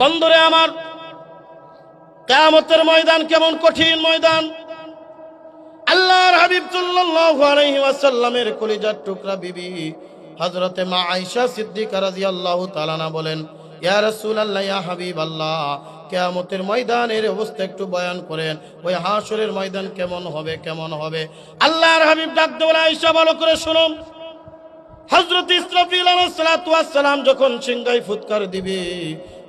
বন্ধুরে আমার, কিয়ামতের ময়দান কেমন কঠিন ময়দান। আল্লাহর হাবিব সাল্লাল্লাহু আলাইহি ওয়াসাল্লামের কলিজার টুকরা বিবি হযরতে মা আয়েশা সিদ্দিকা রাদিয়াল্লাহু তাআলা আনহা বলেন, ইয়া রাসূলুল্লাহ, ইয়া হাবিবাল্লাহ, কিয়ামতের ময়দানের অবস্থা একটু বয়ান করেন। ওই হাশরের ময়দান কেমন হবে, কেমন হবে? আল্লাহর হাবিব ডাক দিয়ে বলে, আয়েশা ভালো করে শুনো। হযরত ইসরাফিল আলাইহিস সালাতু ওয়াস সালাম যখন সিংহায় ফুৎকার দিবে,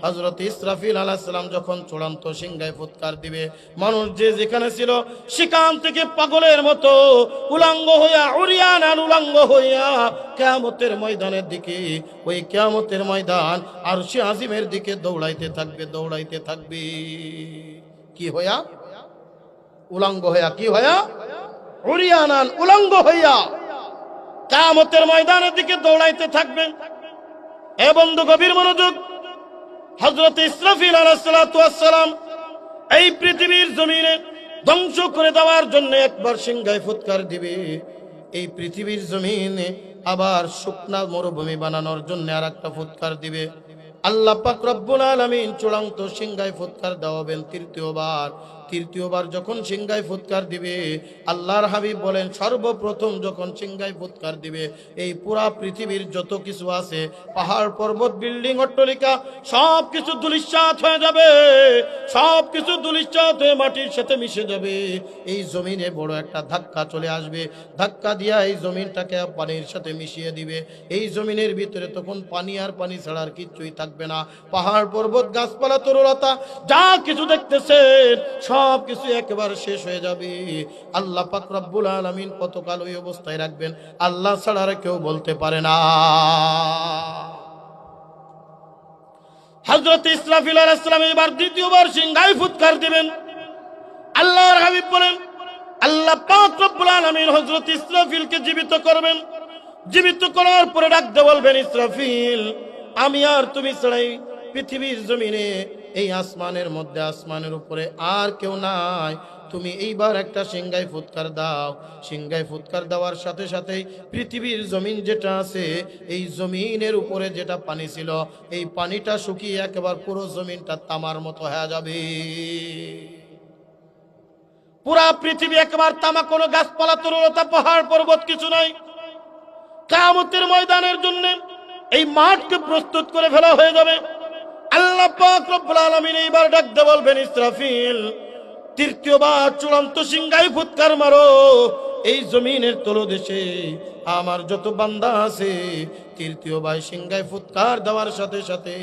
হযরত ইসরাফিল আলাইহিস সালাম যখন চূড়ান্ত সিংহায় ফুৎকার দিবে, মানুষ যে যেখানে ছিল সেখান থেকে পাগলের মতো উলঙ্গ হইয়া, উরিয়ান উলঙ্গ হইয়া কিয়ামতের ময়দানের দিকে, ওই কিয়ামতের ময়দান আরশে আজিমের দিকে দৌড়াইতে থাকবে, দৌড়াইতে থাকবে। কি হইয়া? উলঙ্গ হইয়া। কি হইয়া? উরিয়ান উলঙ্গ হইয়া কিয়ামতের ময়দানের দিকে দৌড়াইতে থাকবে। এ বন্ধু, গভীর মনোযোগ। হযরত ইসরাফিল আলাইহিস সালাতু ওয়াস সালাম এই পৃথিবীর জমিনে ধ্বংস করে দেওয়ার জন্য একবার সিংহায় ফুৎকার দিবে। এই পৃথিবীর জমিনে আবার শুকনা মরুভূমি বানানোর জন্য আরেকটা ফুৎকার দিবে। আল্লাহ পাক রব্বুল আলামিন চূড়ান্ত সিংহায় ফুৎকার দেওয়াবেন তৃতীয়বার যখন সিংহায় ফুৎকার দিবে, আল্লাহর হাবিব বলেন, সর্বপ্রথম যখন সিংহায় ফুৎকার দিবে, এই পুরা পৃথিবীর যত কিছু আছে, পাহাড় পর্বত বিল্ডিং অট্টালিকা সব কিছু ধূলিসাৎ হয়ে যাবে, সব কিছু ধূলিসাৎ হয়ে মাটির সাথে মিশে যাবে। এই জমিনে বড় একটা ধাক্কা চলে আসবে, ধাক্কা দিয়া এই জমিনটাকে পানির সাথে মিশিয়ে দিবে। এই জমিনের ভিতরে তখন পানি আর পানি ছাড়া আর কিচ্ছুই থাকবে না। পাহাড় পর্বত গাছপালা তরুলতা যা কিছু দেখতেছেন সব কিছু একেবারে শেষ হয়ে যাবে। আল্লাহ পাক রব্বুল আলামিন কতকাল ওই অবস্থায় রাখবেন, আল্লাহ ছাড়া আর কেউ বলতে পারে না। হযরত ইসরাফিল আলাইহিস সালাম এবার দ্বিতীয়বার সিংহায় ফুৎকার দিবেন। আল্লাহর হাবিব বলেন, আল্লাহ পাক রব্বুল আলামিন হযরত ইসরাফিলকে জীবিত করবেন। জীবিত করার পরে ডাকতে বলবেন, ইসরাফিল, আমি আর তুমি ছাড়াই পৃথিবীর জমিনে, এই আসমানের মধ্যে, আসমানের উপরে আর কেউ নাই। তুমি এইবার একটা সিংহায় ফুৎকার দাও। সিংহায় ফুৎকার দেওয়ার সাথে সাথেই পৃথিবীর জমিন যেটা আছে, এই জমিনের উপরে যেটা পানি ছিল, এই পানিটা শুকিয়ে একেবারে পুরো জমিনটা তামার মতো হয়ে যাবে। পুরা পৃথিবী একেবারে তামা, কোনো গাছপালা তরুলতা পাহাড় পর্বত কিছু নাই। কিয়ামতের ময়দানের জন্য এই মাঠকে প্রস্তুত করে ফেলা হয়ে যাবে। আল্লাহ পাক রব্বুল আলামিন এইবার ডাকতে বলবেন, ইসরাফিল, তৃতীয়বার চূড়ান্ত সিংহায় ফুৎকার মারো। এই জমিনের তলদেশে আমার যত বান্দা আছে, তৃতীয়বার সিংহায় ফুৎকার দেওয়ার সাথে সাথে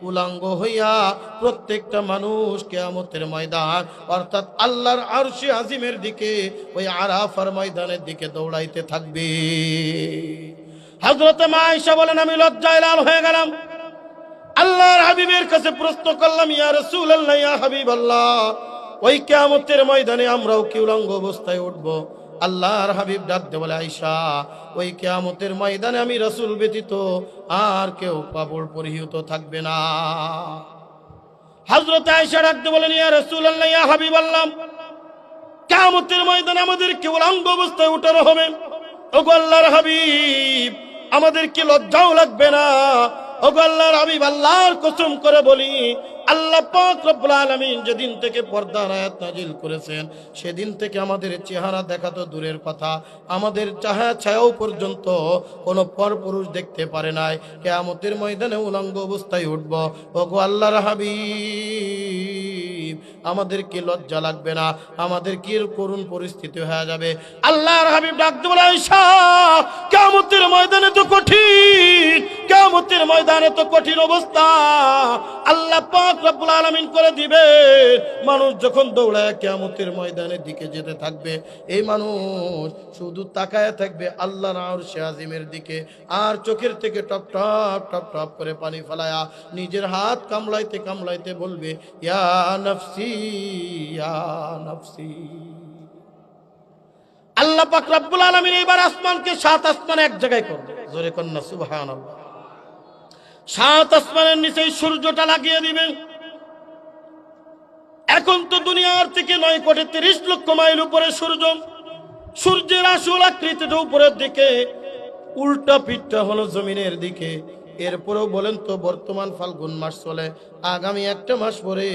উলঙ্গ হইয়া প্রত্যেকটা মানুষ কিয়ামতের ময়দান অর্থাৎ আল্লাহর আরশে আজিমের দিকে, ওই আরাফার ময়দানের দিকে দৌড়াইতে থাকবে। হযরত মা আয়েশা বলেন, আমি লজ্জায় লাল হয়ে গেলাম। আল্লাহর হাবিবের কাছে প্রশ্ন করলাম, ইয়া রাসূলুল্লাহ, ইয়া হাবিবাল্লাহ, ওই কিয়ামতের ময়দানে আমরাও কি উলঙ্গ অবস্থায় উঠব? আল্লাহর হাবিব ডাকতে বলে, আয়েশা, ওই কিয়ামতের ময়দানে আমি রাসূল ব্যতীত আর কেউ কাপড় পরিহিত থাকবে না। হযরত আয়েশা ডাকতে বলেন, ইয়া রাসূলুল্লাহ, ইয়া হাবিবাল্লাহ, কিয়ামতের ময়দানে আমাদের কি উলঙ্গ অবস্থায় উঠানো হবে? ওগো আল্লাহর হাবিব, আমাদের কি লজ্জাও লাগবে না? ওগো আল্লাহর হাবিব, আল্লাহর কসম করে বলি, আল্লাহ পাক রব্বুল আলামিন যেদিন থেকে পর্দার আয়াত নাজিল করেছেন, সেদিন থেকে আমাদের চেহারা দেখা তো দূরের কথা, আমাদের ছায়াও পর্যন্ত কোনো পরপুরুষ দেখতে পারে নাই। কিয়ামতের ময়দানে উলঙ্গ অবস্থায় উঠব। ওগো আল্লাহর হাবিব, আমাদের কি লজ্জা লাগবে না? আমাদের কি করুণ পরিস্থিতি হয়ে যাবে? আল্লাহর হাবিব ডাকতে বলে, আয়েশা, কিয়ামতের ময়দানে তো কঠিন, কিয়ামতের ময়দানে তো কঠিন অবস্থা আল্লাহ পাক রব্বুল আলামিন করে দিবে। মানুষ যখন দৌড়ায় কিয়ামতের ময়দানের দিকে যেতে থাকবে, এই মানুষ শুধু তাকায় থাকবে আল্লাহর আরশে আজিমের দিকে, আর চোখের থেকে টপ টপ টপ টপ করে পানি ফেলায়া নিজের হাত কামড়াইতে কামড়াইতে বলবে, ইয়া নফসি, ইয়া নফসি। আল্লাহ পাক রব্বুল আলামিন এবার আসমানকে, সাত আসমান এক জায়গায় করবে। জোরে কন্যা সুবহানাল্লাহ। সাত আসমানের নিচে সূর্যটা লাগিয়ে দিবেন। এখন তো দুনিয়ার থেকে 9,30,00,000 মাইল উপরে সূর্য। সূর্যের আসল আকৃতিটা উপরের দিকে, উল্টা পিঠটা হলো জমিনের দিকে। এরপরেও বলেন তো, বর্তমান ফাল্গুন মাস চলে, আগামী একটা মাস পরে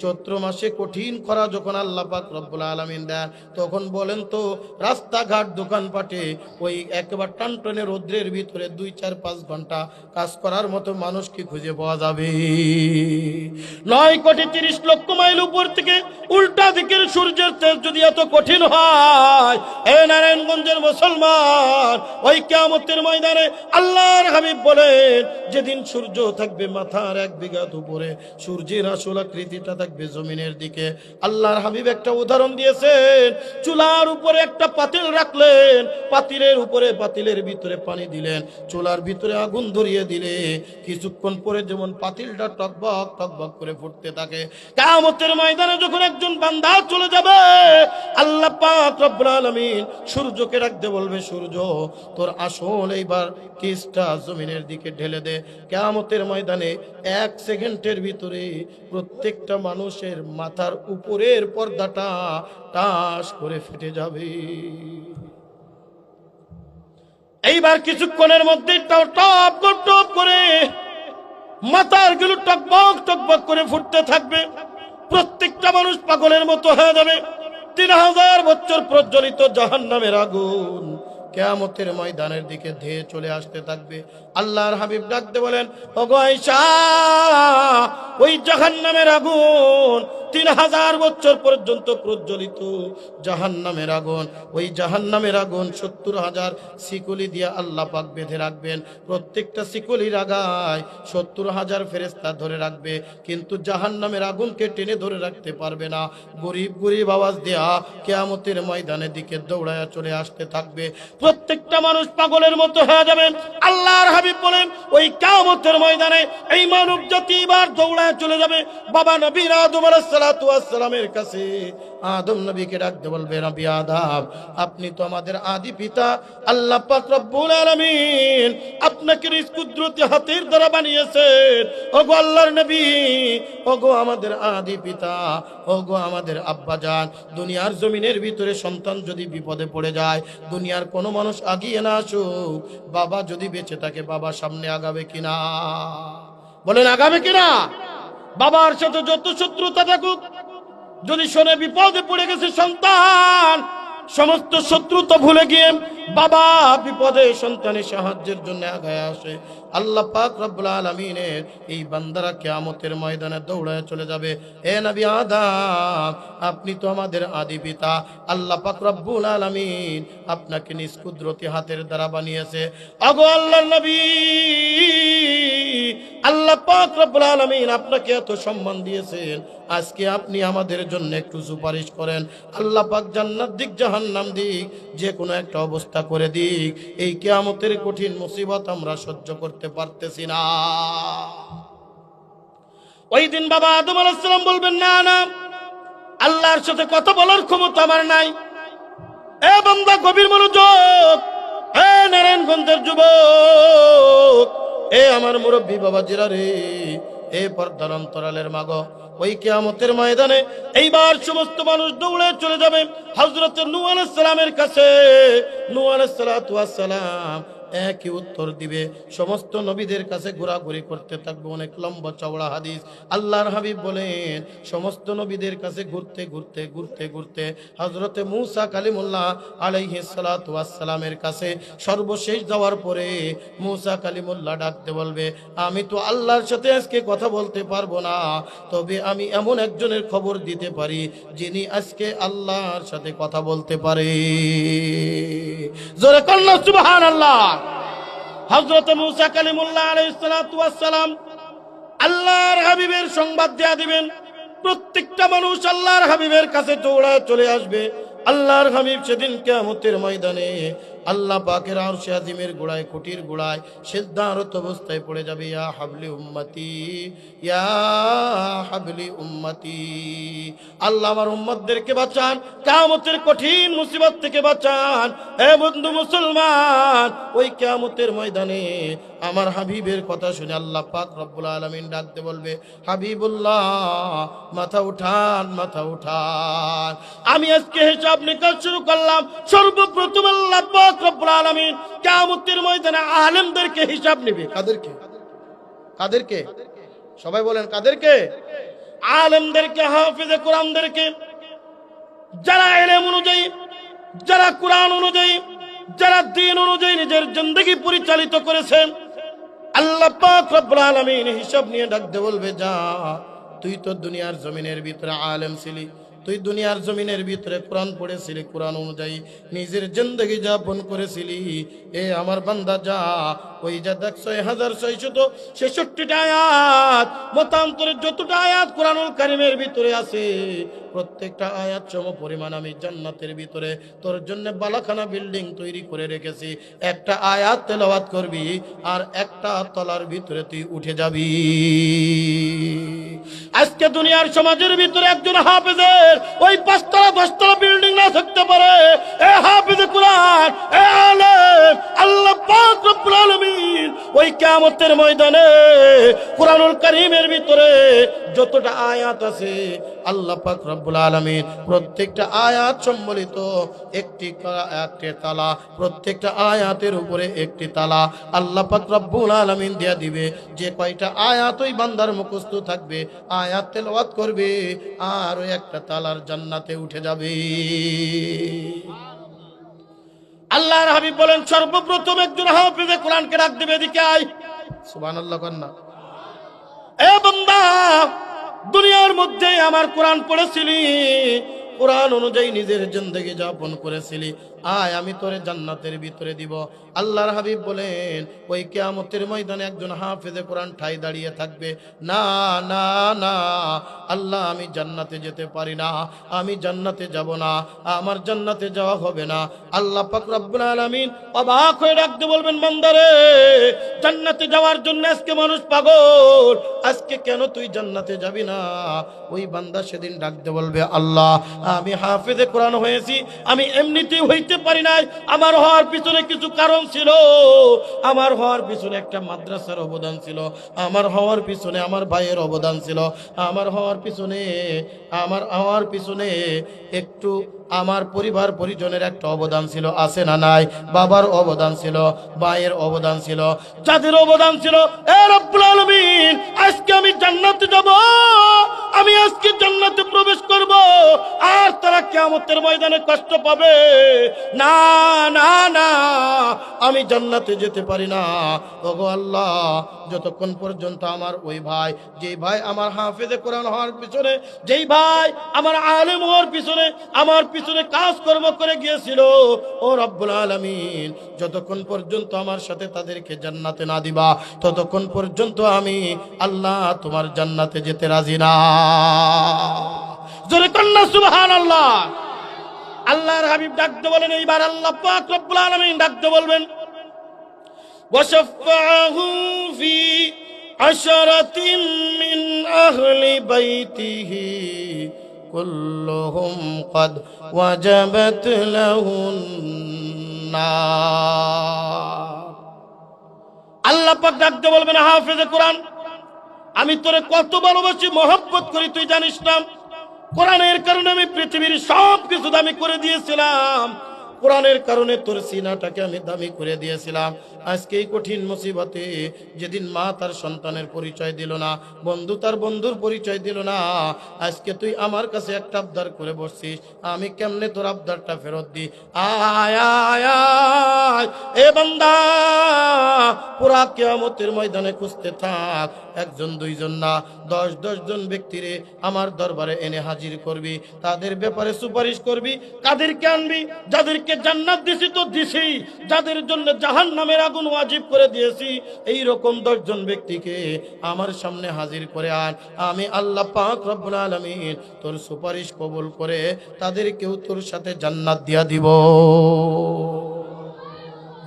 চৈত্র মাসে কঠিন খরা যখন আল্লাহ পাক রব্বুল আলামিন দেন, তখন বলেন তো রাস্তাঘাট দোকানপাটে ওই একবার টানটনে রৌদ্রের ভিতরে 2-4-5 ঘন্টা কাজ করার মতো মানুষ কি খুঁজে পাওয়া যাবে? 9,30,00,000 মাইল উপর থেকে উল্টা দিকের সূর্যের তেজ যদি এত কঠিন হয়, এ নারায়ণগঞ্জের মুসলমান, ওই কিয়ামতের ময়দানে আল্লাহর হাবিব বলেন যেদিন সূর্য থাকবে মাথার 1 বিঘা উপরে, সূর্যের আসল আকৃতিটা থাকবে জমিনের দিকে। আল্লাহর হাবিব একটা উদাহরণ দিয়েছেন, চুলার উপরে একটা পাতিল রাখলেন, পাতিলের উপরে পাতিলের ভিতরে পানি দিলেন, চুলার ভিতরে আগুন ধরিয়ে দিলে কিছুক্ষণ পরে যেমন পাতিলটা টকবক টকবক করে ফুটতে থাকে, কিয়ামতের ময়দানে যখন একজন বান্দা চলে যাবে, আল্লাহ পাক রব্বুল আলামিন সূর্যকে ডাকতে বলবে, সূর্য তোর আসল এইবার কিসটা জমিনের দিকে ঢেলে দে। কিয়ামতের ময়দানে 1 সেকেন্ডের ভিতরে প্রত্যেকটা মানুষের মাথার উপরের পর্দাটা টাস করে ফেটে যাবে। এইবার কিছুক্ষণের মধ্যে টপ টপ করে মাথার গুলো টকবক টকবক করে ফুটতে থাকবে, প্রত্যেকটা মানুষ পাগলের মতো হয়ে যাবে। 3000 বছর প্রজ্বলিত জাহান্নামের আগুন কিয়ামতের ময়দানের দিকে ধেয়ে চলে আসতে থাকবে। আল্লাহর হাবিব ডাকতে বলেন, ওগো আয়েশা, ওই জাহান্নামের আগুন 3000 বছর পর্যন্ত প্রজ্বলিত জাহান্নামের আগুন, ওই জাহান্নামের আগুন 70,000 শিকলি দিয়ে আল্লাহ পাক বেঁধে রাখবেন। প্রত্যেকটা শিকলির আগায় 70,000 ফেরেশতা ধরে রাখবে, কিন্তু জাহান্নামের আগুনকে টেনে ধরে রাখতে পারবে না। গরিব গরিব আওয়াজ দেয়া কিয়ামতের ময়দানের দিকে দৌড়ায়া চলে আসতে থাকবে, প্রত্যেকটা মানুষ পাগলের মতো হয়ে যাবে। আল্লাহর হাবিব বলেন, ওই কিয়ামতের ময়দানে এই মানব জাতি এবার দৌড়ায় চলে যাবে বাবা নবী আদম আলাইহিস সালাতু ওয়াস সালামের কাছে। আদম নবীকে ডাকতে বলবে, নবী আদম, আপনি তো আমাদের আদি পিতা, আল্লাহ পাক রব্বুল আলামিন আপনাকে নিজ কুদরতি হাতের দ্বারা বানিয়েছেন। ওগো আল্লাহর নবী, ওগো আমাদের আদি পিতা, ওগো আমাদের আব্বা জান, দুনিয়ার জমিনের ভিতরে সন্তান যদি বিপদে পড়ে যায়, দুনিয়ার কোনো মানুষ আগিয়ে না আসুক, বাবা যদি বেঁচে থাকে বাবা সামনে আগাবে কিনা? বলেন আগাবে কিনা? বাবার সাথে যত শত্রুতা থাকুক, যদি শোনে বিপদে পড়ে গেছে সন্তান, সমস্ত শত্রুতা ভুলে গিয়ে বাবা বিপদে সন্তানের সাহায্যের জন্য আগায় আসে। আল্লাহ পাক রব্বুল আলামিনের এই বান্দারা কিয়ামতের ময়দানে দৌড়ায় চলে যাবে, হে নবী আদম, আপনি তো আমাদের আদি পিতা, আল্লাহ পাক রব্বুল আলামিন আপনাকে নিজ কুদরতি হাতের দ্বারা বানিয়েছে। আগো আল্লাহর নবী, আল্লাহ পাক রব্বুল আলামিন আপনাকে এত সম্মান দিয়েছেন, আজকে আপনি আমাদের জন্য একটু সুপারিশ করেন। আল্লাহ পাক জান্নাত দিক জাহান্নাম দিক যে কোনো একটা অবস্থা করে দিক, এই কিয়ামতের কঠিন মুসিবত আমরা সহ্য করতে পারতেছি না। ওই দিন বাবা আদম আলাইহিস সালাম বলবেন, না না, আল্লাহর সাথে কথা বলার ক্ষমতা আমার নাই। এ বান্দা গভীর মনোযোগ, এ নারায়ণগঞ্জের যুবক, এ আমার মুরব্বী বাবা জিরা রে, এ পর্দার অন্তরালের মাগো, ওই কিয়ামতের ময়দানে এইবার সমস্ত মানুষ দৌড়ে চলে যাবে হযরত নূহ আলাইহিস সালামের কাছে। নূহ আলাইহিস সালাতু ওয়াস সালাম একই উত্তর দিবে, সমস্ত নবীদের কাছে ঘোরাঘুরি করতে থাকবে। অনেক লম্বা চওড়া হাদিস। আল্লাহর হাবিব বলেন, সমস্ত নবীদের কাছে ঘুরতে ঘুরতে ঘুরতে ঘুরতে হযরতে মূসা কালিমুল্লাহ আলাইহিস সালাতু ওয়াস সালামের কাছে সর্বশেষ যাওয়ার পরে মূসা কালিমুল্লাহ ডাকতে বলবে, আমি তো আল্লাহর সাথে আজকে কথা বলতে পারবো না, তবে আমি এমন একজনের খবর দিতে পারি যিনি আজকে আল্লাহর সাথে কথা বলতে পারে। জোরে কন্যা সুবহানাল্লাহ। হযরত মূসা কালিমুল্লাহ আলাইহিস সালাতু ওয়াস সালাম আল্লাহর হাবিবের সংবাদ দেয়া দিবেন, প্রত্যেকটা মানুষ আল্লাহর হাবিবের কাছে দৌড়ায় চলে আসবে। আল্লাহর হাবিব সেদিন কিয়ামতের ময়দানে আল্লাহ পাকের আরশে আজিমের গোড়ায়, খুঁটির গোড়ায় সিজদারত অবস্থায় পড়ে যাবে, ইয়া হাবলি উম্মতি, ইয়া হাবলি উম্মতি, আল্লাহ আমার উম্মতদেরকে বাঁচান, কিয়ামতের কঠিন মুসিবত থেকে বাঁচান। হে বন্ধু মুসলমান, ওই কিয়ামতের ময়দানে আমার হাবিবের কথা শুনে আল্লাহ পাক রব্বুল আলামিন ডাকতে বলবে, হাবিবুল্লাহ মাথা উঠান, মাথা উঠান, আমি আজকে হিসাব নিকাশ শুরু করলাম। সর্বপ্রথম আল্লাহ পাক রব্বুল আলামিন কিয়ামতের ময়দানে আলেমদেরকে হিসাব নেবে। কাদেরকে? কাদেরকে? সবাই বলেন কাদেরকে? আলেমদেরকে, হাফেজে কোরআনদেরকে, যারা ইলম অনুযায়ী, যারা কোরআন অনুযায়ী, যারা দ্বীন অনুযায়ী নিজের জিন্দেগি পরিচালিত করেছেন। আল্লাহ পাক রব্বুল আলামিন হিসাব নিয়ে ডাকতে বলবে, যা, তুই তো দুনিয়ার জমিনের ভিতরে আলেম ছিলি, তুই দুনিয়ার জমিনের ভিতরে কোরআন পড়েছিলি, কোরআন অনুযায়ী নিজের জিন্দেগি যাপন করেছিলি। এ আমার বান্দা, যা, ওই যা দেখ 6666টা আয়াত, মতান্তরের যতটা আয়াত কোরআনুল কারীমের ভিতরে আছে, প্রত্যেকটা আয়াত সম পরিমাণ আমি জান্নাতের ভিতরে তোর জন্য বালাখানা বিল্ডিং তৈরি করে রেখেছি। একটা আয়াত তেলাওয়াত করবি আর একটা তলার ভিতরে তুই উঠে যাবি। আজকে দুনিয়ার সমাজের ভিতরে একজন হাফেজের ওই 5তলা 10তলা বিল্ডিং না থাকতে পারে। এ হাফেজে কোরআন, এ আলেম, আল্লাহ পাক রব্বুল আলামিন ওই কিয়ামতের ময়দানে কোরআনুল কারীমের ভিতরে যতটা আয়াত আছে, আল্লাহ পাক রব্বুল আলামিন প্রত্যেকটা আয়াত সম্বলিত একটি তালা, প্রত্যেকটা আয়াতের উপরে একটি তালা আল্লাহ পাক রব্বুল আলামিন দিয়ে দিবে। যে কয়টা আয়াত ওই বান্দার মুখস্থ থাকবে, আয়াত তেলাওয়াত করবে আর ওই একটা তালার জান্নাতে উঠে যাবে। আল্লাহর হাবিব বলেন, সর্বপ্রথম একজন হাফেজে কোরআনকে ডাক দিবে, এদিকে আয়। সুবহানাল্লাহ কন্না। এ বান্দা, দুনিয়ার মধ্যে আমার কোরআন পড়েছিলি, কোরআন অনুযায়ী নিজের জিন্দেগি যাপন করেছিলি, আয় আমি তোরে জান্নাতের ভিতরে দিব। আল্লাহর হাবিব বলেন, ওই কিয়ামতের ময়দানে একজন হাফেজে কোরআন ঠাই দাঁড়িয়ে থাকবে, না না না, আল্লাহ আমি জান্নাতে যেতে পারি না, আমি জান্নাতে যাব না, আমার জান্নাতে যাওয়া হবে না। আল্লাহ পাক রব্বুল আলামিন অবাক হয়ে ডাকতে বলবেন, বান্দারে, জান্নাতে যাওয়ার জন্য আজকে মানুষ পাগল, আজকে কেন তুই জান্নাতে যাবি না? ওই বান্দা সেদিন ডাকতে বলবে, আল্লাহ আমি হাফেজে কোরআন হয়েছি, আমি এমনিতেই হইতে পারি নাই, আমার হওয়ার পিছনে কিছু কারণ ছিল, আমার হওয়ার পিছনে একটা মাদ্রাসার অবদান ছিল, আমার হওয়ার পিছনে আমার ভাইয়ের অবদান ছিল, আমার হওয়ার পিছনে একটু আমার পরিবার পরিজনের একটা অবদান ছিল, আছে না নাই? বাবার অবদান ছিল, ভাইয়ের অবদান ছিল, যাদের অবদান ছিল, এ রব্বুল আলামিন আজকে আমি জান্নাতে যাব, আমি আজকে জান্নাতে প্রবেশ করব, আর তারা কিয়ামতের ময়দানে কষ্ট পাবে, না না না, আমি জান্নাতে যেতে পারি না। ওগো আল্লাহ, যতক্ষণ পর্যন্ত আমার ওই ভাই, যেই ভাই আমার হাফেজে কোরআন হওয়ার পিছনে, যেই ভাই আমার আলেম হওয়ার পিছনে, আমার পিছনে কাজকর্ম করে গিয়েছিল, ও রব্বুল আলামিন, যতক্ষণ পর্যন্ত আমার সাথে তাদেরকে জান্নাতে না দিবা, ততক্ষণ পর্যন্ত আমি আল্লাহ তোমার জান্নাতে যেতে রাজি না। জোরে কন্না সুবহানাল্লাহ। আল্লাহর হাবিব ডাকতে বলেন, এইবার আল্লাহ পাক রব্বুল আলামিন ডাকতে বলবেন, ওয়াশাফাহু ফি আশরাতিন মিন আহলি বাইতিহি কুল্লুহুম ক্বাদ ওয়াজাবাত লাহুন নার। আল্লাহ পাক ডাকতে বলবেন, হাফেজে কোরআন, আমি তোরে কত ভালোবাসি, মহব্বত করি, তুই জানিস না? কোরআনের কারণে আমি পৃথিবীর সব কিছু দামি করে দিয়েছিলাম, কোরআনের কারণে তোর সিনাটাকে আমি দামি করে দিয়েছিলাম। আজকে এই কঠিন মুসিবতে, যেদিন মা তার সন্তানের পরিচয় দিল না, বন্ধু তার বন্ধুর পরিচয় দিল না, আজকে তুই আমার কাছে একটা আবদার করে বসছিস, আমি কেমনে তোর আবদারটা ফেরত দিই? আয় আয় আয়, এ বান্দা, পুরা কিয়ামতের ময়দানে খুঁজতে থাক, একজন দুইজন না, 10 জন ব্যক্তিরে আমার দরবারে এনে হাজির করবি, তাদের ব্যাপারে সুপারিশ করবি। কাদেরকে আনবি? যাদেরকে জান্নাত দিছি তো দিছি, যাদের জন্য জাহান্নামের আগুন ওয়াজিব করে দিয়েছি, এই রকম 10 জন ব্যক্তিকে আমার সামনে হাজির করে আন, আমি আল্লাহ পাক রব্বুল আলামিন তোর সুপারিশ কবুল করে তাদেরকেও তোর সাথে জান্নাত দিয়া দিব।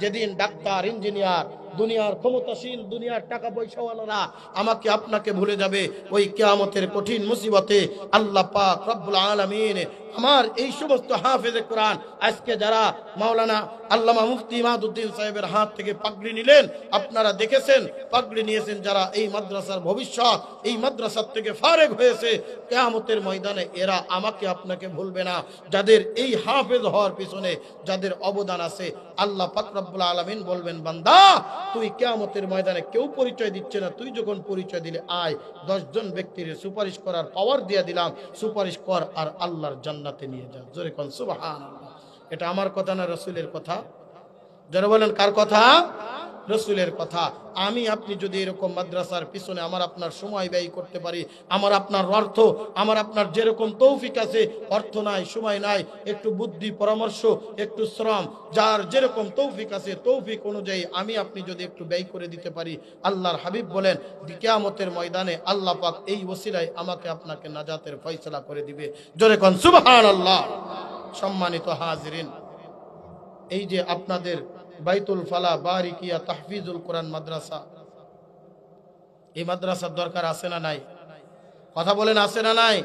যেদিন ডাক্তার, ইঞ্জিনিয়ার, দুনিয়ার ক্ষমতাসীন, দুনিয়ার টাকা পয়সাওয়ালারা আমাকে আপনাকে ভুলে যাবে, ওই কিয়ামতের কঠিন মুসিবতে আল্লাহ পাক রব্বুল আলামিন আমার এই সমস্ত হাফেজে কোরআন আজকে যারা মাওলানা আল্লামা মুফতি ইমাদউদ্দিন সাহেবের হাত থেকে পাগড়ি নিলেন, আপনারা দেখেছেন পাগড়ি নিয়েছেন যারা এই মাদ্রাসার ভবিষ্যৎ, এই মাদ্রাসার থেকে ফারেক হয়েছে, কিয়ামতের ময়দানে এরা আমাকে আপনাকে ভুলবে না। যাদের এই হাফেজ হওয়ার পিছনে যাদের অবদান আছে, আল্লাহ পাক রব্বুল আলামিন বলবেন, বান্দা তুই কিয়ামতের ময়দানে কেউ পরিচয় দিচ্ছে না, তুই যখন পরিচয় দিলে আয় 10 জন ব্যক্তির সুপারিশ করার পাওয়ার দিয়ে দিলাম, সুপারিশ কর আর আল্লাহর জান্নাতে নিয়ে যা। জোরে কোন সুবহানাল্লাহ। এটা আমার কথা না, রাসূলের কথা। যারা বলেন কার কথা? রাসূলের কথা। আমি আপনি যদি এরকম মাদ্রাসার পিছনে আমার আপনার সময় ব্যয় করতে পারি, আমার আপনার অর্থ, আমার আপনার যেরকম তৌফিক আছে, অর্থ নাই, সময় নাই, একটু বুদ্ধি পরামর্শ, একটু শ্রম, যার যেরকম তৌফিক আছে তৌফিক অনুযায়ী আমি আপনি যদি একটু ব্যয় করে দিতে পারি, আল্লাহর হাবিব বলেন কিয়ামতের ময়দানে আল্লাহ পাক এই ওসিলায় আমাকে আপনাকে নাজাতের ফয়সালা করে দিবে। জোরে কোন সুবহানাল্লাহ। সম্মানিত হাজিরিন, এই যে আপনাদের বাইতুল ফালা বারিকিয়া তাহফিজুল কোরআন মাদ্রাসা, এই মাদ্রাসার দরকার আছে না নাই? কথা বলেন, আছে না নাই?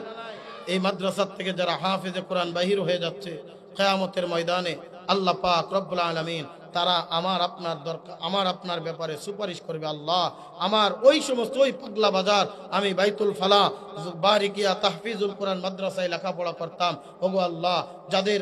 এই মাদ্রাসার থেকে যারা হাফেজে কোরআন বাহির হয়ে যাচ্ছে, কিয়ামতের ময়দানে আল্লাহ পাক রব্বুল আলামিন তারা আমার আপনার দরকার, আমার আপনার ব্যাপারে সুপারিশ করবে, আল্লাহ আমার ওই সমস্ত ওই পাগলা বাজার আমি বাইতুল ফালা বারিকিয়া তাহফিজুল কোরআন মাদ্রাসায় লেখাপড়া করতাম, ওগো আল্লাহ যাদের